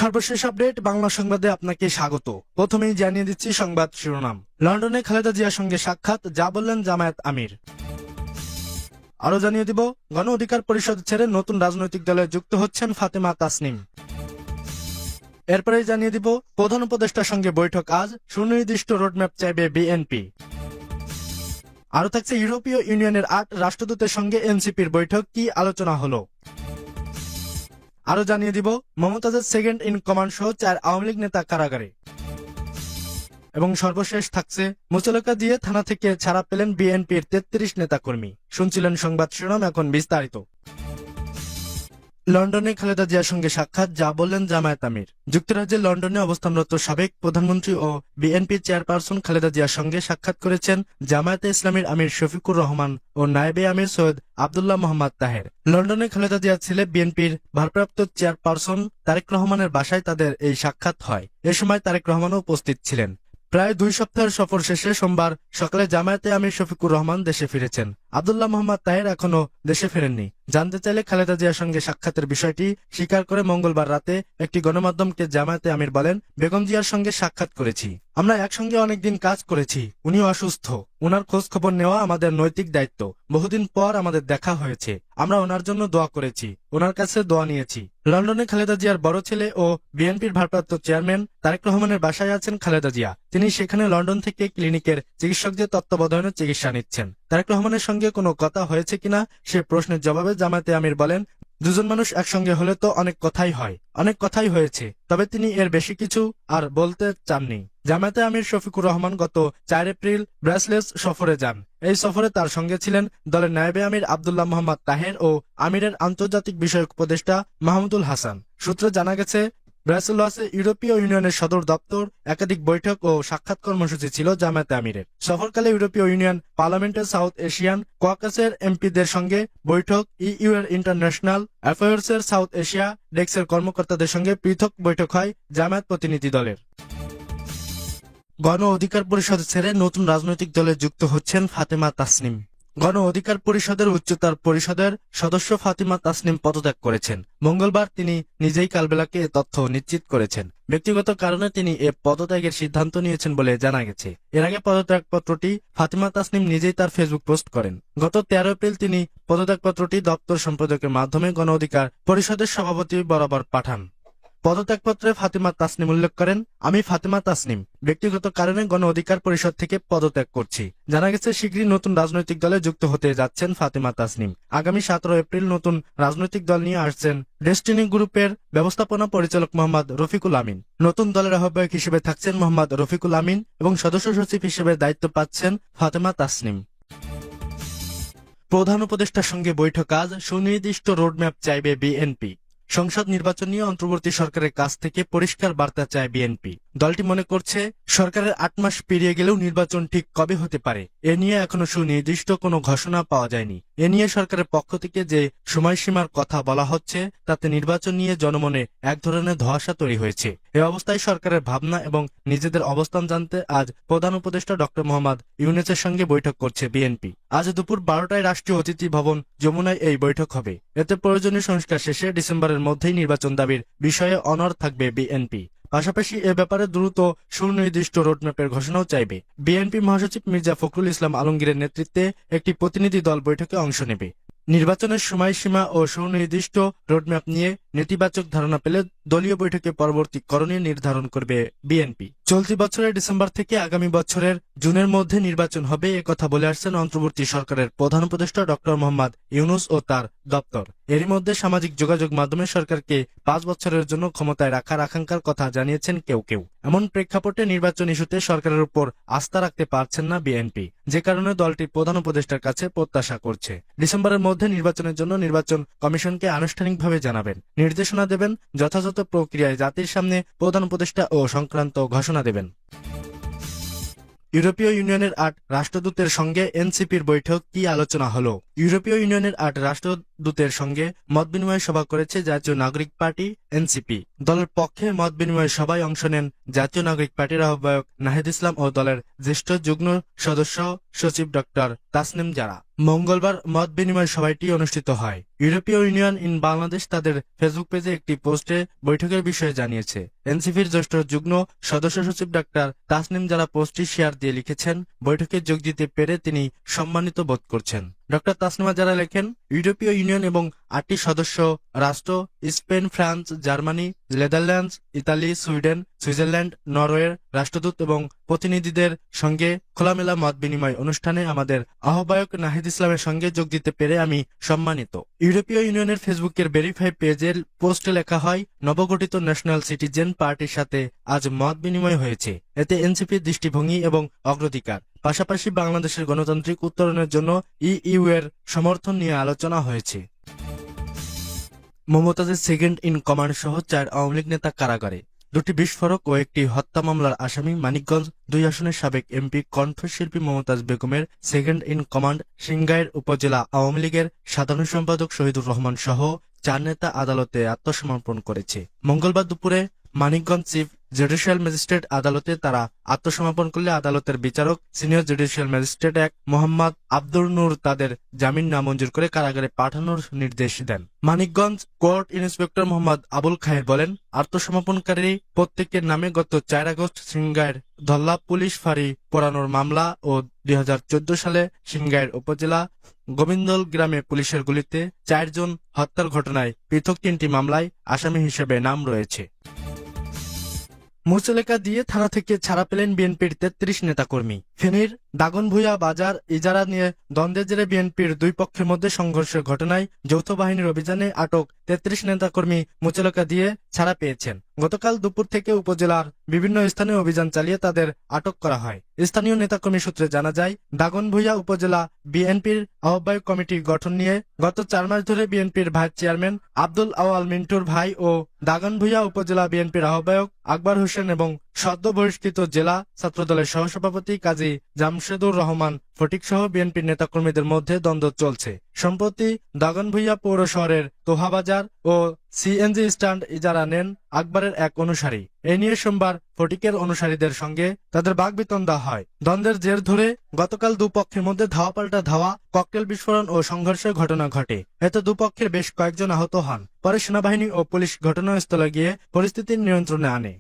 সর্বশেষ আপডেট বাংলা সংবাদে আপনাকে স্বাগত। প্রথমেই জানিয়ে দিচ্ছি সংবাদ শিরোনাম। লন্ডনে খালেদা জিয়ার সঙ্গে সাক্ষাৎ, যা বললেন জামায়াত আমির। আরো জানিয়ে দিব, গণ অধিকার পরিষদ ছেড়ে নতুন রাজনৈতিক দলে যুক্ত হচ্ছেন ফাতেমা তাসনিম। এরপরেই জানিয়ে দিব, প্রধান উপদেষ্টার সঙ্গে বৈঠক আজ, সুনির্দিষ্ট রোডম্যাপ চাইবে বিএনপি। আরো থাকছে, ইউরোপীয় ইউনিয়নের ৮ রাষ্ট্রদূতের সঙ্গে এনসিপির বৈঠক, কি আলোচনা হলো। আরো জানিয়ে দিব, মমতাজের সেকেন্ড ইন কমান্ড সহ ৪ আওয়ামী লীগ নেতা কারাগারে। এবং সর্বশেষ থাকছে, মুচলেকা দিয়ে থানা থেকে ছাড়া পেলেন বিএনপির ৩৩ নেতাকর্মী। শুনছিলেন সংবাদ শিরোনাম, এখন বিস্তারিত। লন্ডনে খালেদা জিয়ার সঙ্গে সাক্ষাৎ, যা বললেন জামায়াত আমির। যুক্তরাজ্যের লন্ডনে অবস্থানরত সাবেক প্রধানমন্ত্রী ও বিএনপি চেয়ারপারসন খালেদা জিয়ার সঙ্গে সাক্ষাৎ করেছেন জামায়াতে ইসলামীর আমির শফিকুর রহমান ও নায়েবে আমির সৈয়দ আব্দুল্লাহ মোহাম্মদ তাহের। লন্ডনে খালেদা জিয়ার ছেলে বিএনপির ভারপ্রাপ্ত চেয়ারপারসন তারেক রহমানের বাসায় তাদের এই সাক্ষাৎ হয়। এ সময় তারেক রহমানও উপস্থিত ছিলেন। প্রায় ২ সপ্তাহের সফর শেষে সোমবার সকালে জামায়াতে আমির শফিকুর রহমান দেশে ফিরেছেন। আব্দুল্লাহ মোহাম্মদ তাহের এখনো দেশে ফেরেননি। জানতে চাইলে খালেদা জিয়ার সঙ্গে সাক্ষাতের বিষয়টি স্বীকার করে মঙ্গলবার রাতে একটি গণমাধ্যমকে জামায়াতে আমির বলেন, বেগম জিয়ার সঙ্গে সাক্ষাৎ করেছি। আমরা একসঙ্গে অনেকদিন কাজ করেছি। উনি অসুস্থ, ওনার খোঁজ খবর নেওয়া আমাদের নৈতিক দায়িত্ব। বহুদিন পর আমাদের দেখা হয়েছে। আমরা ওনার জন্য দোয়া করেছি, ওনার কাছে দোয়া নিয়েছি। লন্ডনে খালেদা জিয়ার বড় ছেলে ও বিএনপির ভারপ্রাপ্ত চেয়ারম্যান তারেক রহমানের বাসায় আছেন খালেদা জিয়া। তিনি সেখানে লন্ডন থেকে ক্লিনিকের চিকিৎসকদের তত্ত্বাবধানে চিকিৎসা নিচ্ছেন। তারেক রহমানের সঙ্গে কোনো কথা হয়েছে কিনা সে প্রশ্নের জবাবে জামায়াতে আমির বলেন, দুজন মানুষ একসঙ্গে হলে তো অনেক কথাই হয়, অনেক কথাই হয়েছে, তবে তিনি এর বেশি কিছু আর বলতে চাননি। জামায়াতে আমির শফিকুর রহমান গত ৪ এপ্রিল ব্রাসেলস সফরে যান। এই সফরে তার সঙ্গে ছিলেন দলের নায়েবে আমির আব্দুল্লাহ মোহাম্মদ তাহের ও আমিরের আন্তর্জাতিক বিষয়ক উপদেষ্টা মাহমুদুল হাসান। সূত্রে জানা গেছে, ব্রাসেলসে ইউরোপীয় ইউনিয়নের সদর দপ্তর, একাধিক বৈঠক ও সাক্ষাৎ কর্মসূচি ছিল জামায়াতে আমিরের। সফরকালে ইউরোপীয় ইউনিয়ন পার্লামেন্টের সাউথ এশিয়ান ককাসের এমপিদের সঙ্গে বৈঠক, ইইউ এর ইন্টারন্যাশনাল অ্যাফেয়ার্সের সাউথ এশিয়া ডেস্কের কর্মকর্তাদের সঙ্গে পৃথক বৈঠক হয় জামায়াত প্রতিনিধি দলের। গণ অধিকার পরিষদ ছেড়ে নতুন রাজনৈতিক দলে যুক্ত হচ্ছেন ফাতেমা তাসনিম। গণ অধিকার পরিষদের উচ্চতর পরিষদের সদস্য ফাতেমা তাসনিম পদত্যাগ করেছেন। মঙ্গলবার তিনি নিজেই কালবেলাকে এ তথ্য নিশ্চিত করেছেন। ব্যক্তিগত কারণে তিনি এ পদত্যাগের সিদ্ধান্ত নিয়েছেন বলে জানা গেছে। এর আগে পদত্যাগপত্রটি ফাতেমা তাসনিম নিজেই তার ফেসবুক পোস্ট করেন। গত ১৩ এপ্রিল তিনি পদত্যাগপত্রটি দপ্তর সম্পাদকের মাধ্যমে গণ অধিকার পরিষদের সভাপতি বরাবর পাঠান। পদত্যাগপত্রে ফাতেমা তাসনিম উল্লেখ করেন, আমি ফাতেমা তাসনিম ব্যক্তিগত কারণে গণ অধিকার পরিষদ থেকে পদত্যাগ করছি। জানা গেছে, শীঘ্রই নতুন রাজনৈতিক দলে যুক্ত হতে যাচ্ছেন ফাতেমা তাসনিম। আগামী ১৭ এপ্রিল নতুন রাজনৈতিক দল নিয়ে আসছেন ডেস্টিনি গ্রুপের ব্যবস্থাপনা পরিচালক মোহাম্মদ রফিকুল আমিন। নতুন দলের আহ্বায়ক হিসেবে থাকছেন মোহাম্মদ রফিকুল আমিন এবং সদস্য সচিব হিসেবে দায়িত্ব পাচ্ছেন ফাতেমা তাসনিম। প্রধান উপদেষ্টার সঙ্গে বৈঠক আজ, সুনির্দিষ্ট রোডম্যাপ চাইবে বিএনপি। সংসদ নির্বাচন নিয়ে অন্তর্বর্তী সরকারের কাছ থেকে পরিষ্কার বার্তা চায় বিএনপি। দলটি মনে করছে, সরকারের ৮ মাস পেরিয়ে গেলেও নির্বাচন ঠিক কবে হতে পারে এ নিয়ে এখনো সুনির্দিষ্ট কোনো ঘোষণা পাওয়া যায়নি। এ নিয়ে সরকারের পক্ষ থেকে যে সময়সীমার কথা বলা হচ্ছে, তাতে নির্বাচন নিয়ে জনমনে এক ধরনের ধোঁয়াশা তৈরি হয়েছে। এ অবস্থায় সরকারের ভাবনা এবং নিজেদের অবস্থান জানতে আজ প্রধান উপদেষ্টা ডক্টর মোহাম্মদ ইউনূসের সঙ্গে বৈঠক করছে বিএনপি। আজ দুপুর ১২টায় রাষ্ট্রীয় অতিথি ভবন যমুনায় এই বৈঠক হবে। এতে প্রয়োজনীয় সংস্কার শেষে ডিসেম্বরের মধ্যেই নির্বাচন দাবির বিষয়ে অনড় থাকবে বিএনপি। পাশাপাশি এ ব্যাপারে দ্রুত সুনির্দিষ্ট রোডম্যাপের ঘোষণাও চাইবে। বিএনপি মহাসচিব মির্জা ফখরুল ইসলাম আলমগীরের নেতৃত্বে একটি প্রতিনিধি দল বৈঠকে অংশ নেবে। নির্বাচনের সময়সীমা ও সুনির্দিষ্ট রোডম্যাপ নিয়ে নেতিবাচক ধারণা পেলে দলীয় বৈঠকে পরবর্তী করণীয় নির্ধারণ করবে বিএনপি। চলতি বছরের ডিসেম্বর থেকে আগামী বছরের জুনের মধ্যে নির্বাচন হবে, একথা বলে আসছেন অন্তর্বর্তী সরকারের প্রধান উপদেষ্টা ডক্টর মোহাম্মদ ইউনূস ও তার দপ্তর। এরই মধ্যে সামাজিক যোগাযোগ মাধ্যমে সরকারকে ৫ বছরের জন্য ক্ষমতায় রাখার আকাঙ্ক্ষার কথা জানিয়েছেন কেউ কেউ। এমন প্রেক্ষাপটে নির্বাচন ইস্যুতে সরকারের উপর আস্থা রাখতে পারছেন না বিএনপি, যে কারণে দলটি প্রধান উপদেষ্টার কাছে প্রত্যাশা করছে ডিসেম্বরের মধ্যে নির্বাচনের জন্য নির্বাচন কমিশনকে আনুষ্ঠানিকভাবে জানাবেন, নির্দেশনা দেবেন, যথাযথ প্রক্রিয়ায় জাতির সামনে প্রধান উপদেষ্টা ও সংক্রান্ত ঘোষণা দেবেন। ইউরোপীয় ইউনিয়নের ৮ রাষ্ট্রদূতের সঙ্গে এনসিপির বৈঠক, কি আলোচনা হলো। ইউরোপীয় ইউনিয়নের ৮ রাষ্ট্রদূতের সঙ্গে মতবিনিময় সভা করেছে জাতীয় নাগরিক পার্টি এনসিপি। দলের পক্ষে মত বিনিময়ে সভায় অংশ নেন জাতীয় নাগরিক পার্টির আহ্বায়ক নাহিদ ইসলাম ও দলের জ্যেষ্ঠ যুগ্ম সদস্য সচিব ডক্টর তাসনিম জারা। মঙ্গলবার মত বিনিময় সভাটি অনুষ্ঠিত হয়। ইউরোপীয় ইউনিয়ন ইন বাংলাদেশ তাদের ফেসবুক পেজে একটি পোস্টে বৈঠকের বিষয়ে জানিয়েছে। এনসিপির জ্যেষ্ঠ যুগ্ম সদস্য সচিব ডক্টর তাসনিম জারা পোস্টটি শেয়ার দিয়ে লিখেছেন, বৈঠকে যোগ দিতে পেরে তিনি সম্মানিত বোধ করছেন। ডক্টর তাসনিমা জারা লেখেন, ইউরোপীয় ইউনিয়ন এবং 8টি সদস্য রাষ্ট্র Spain, France, Germany, Netherlands, Italy, Sweden, Switzerland, নরওয়ের রাষ্ট্রদূত এবং প্রতিনিধিদের সঙ্গে খোলামেলা মত বিনিময় অনুষ্ঠানে আমাদের আহ্বায়ক নাহিদ ইসলামের সঙ্গে যোগ দিতে পেরে আমি সম্মানিত। ইউরোপীয় ইউনিয়নের ফেসবুকের ভেরিফাই পেজের পোস্টে লেখা হয়, নবগঠিত ন্যাশনাল সিটিজেন পার্টির সাথে আজ মত বিনিময় হয়েছে। এতে এনসিপির দৃষ্টিভঙ্গি এবং অগ্রাধিকার, পাশাপাশি বাংলাদেশের গণতান্ত্রিক উত্তরণের জন্য ইইউ এর সমর্থন নিয়ে আলোচনা হয়েছে। মমতাজের সেকেন্ড ইন কমান্ড সহ 4 আওয়ামী লীগ নেতা কারাগারে। 2টি বিস্ফোরক ও একটি হত্যা মামলার আসামি মানিকগঞ্জ 2 আসনের সাবেক এমপি কণ্ঠশিল্পী মমতাজ বেগমের সেকেন্ড ইন কমান্ড সিংগাইর উপজেলা আওয়ামী লীগের সাধারণ সম্পাদক শহীদুর রহমান সহ 4 নেতা আদালতে আত্মসমর্পণ করেছে। মঙ্গলবার দুপুরে মানিকগঞ্জ চিফ জুডিশিয়াল ম্যাজিস্ট্রেট আদালতে তারা আত্মসমর্পণ করলে আদালতের বিচারক সিনিয়র জুডিশিয়াল ম্যাজিস্ট্রেট এক মোহাম্মদ আব্দুর নূর তাদের জামিন নামঞ্জুর করে কারাগারে পাঠানোর নির্দেশ দেন। মানিকগঞ্জ কোর্ট ইন্সপেক্টর মোহাম্মদ আবুল খায়ের বলেন, আত্মসমর্পণকারী প্রত্যেকের নামে গত 4 আগস্ট সিংগাইর ধল্লা পুলিশ ফাঁড়ি পোড়ানোর মামলা ও 2014 সালে সিংগাইর উপজেলা গোবিন্দল গ্রামে পুলিশের গুলিতে 4 জন হত্যার ঘটনায় পৃথক 3টি মামলায় আসামি হিসেবে নাম রয়েছে। মুচলেকা দিয়ে থানা থেকে ছাড়া পেলেন বিএনপির 33 নেতাকর্মী। ফেনীর দাগনভূঞা বাজার ইজারা নিয়ে দ্বন্দ্বের জেরে বিএনপির 2 পক্ষের মধ্যে সংঘর্ষের ঘটনায় যৌথ বাহিনীর অভিযানে আটক 33 নেতাকর্মী মুচলেকা দিয়ে ছাড়া পেয়েছেন। গতকাল দুপুর থেকে উপজেলার বিভিন্ন স্থানে অভিযান চালিয়ে তাদের আটক করা হয়। স্থানীয় নেতাকর্মী সূত্রে জানা যায়, দাগনভূঞা উপজেলা বিএনপির আহ্বায়ক কমিটি গঠন নিয়ে গত 4 মাস ধরে বিএনপির ভাইস চেয়ারম্যান আব্দুল আওয়াল মিন্টুর ভাই ও দাগনভূঞা উপজেলা বিএনপির আহ্বায়ক আকবর হোসেন এবং সদ্য বহিষ্কৃত জেলা ছাত্রদলের সহসভাপতি কাজী জামশেদুর রহমান ফটিক সহ বিএনপির নেতাকর্মীদের মধ্যে দ্বন্দ্ব চলছে। সম্প্রতি দাগনভূঞা পৌর শহরের তোহাবাজার ও সিএনজি স্ট্যান্ড ইজারা নেন আকবরের এক অনুসারী। এ নিয়ে সোমবার ফটিকের অনুসারীদের সঙ্গে তাদের বাকবিতণ্ডা হয়। দ্বন্দ্বের জের ধরে গতকাল দুপক্ষের মধ্যে ধাওয়া পাল্টা ধাওয়া, ককটেল বিস্ফোরণ ও সংঘর্ষের ঘটনা ঘটে। এতে দুপক্ষের বেশ কয়েকজন আহত হন। পরে সেনাবাহিনী ও পুলিশ ঘটনাস্থলে গিয়ে পরিস্থিতি নিয়ন্ত্রণে আনে।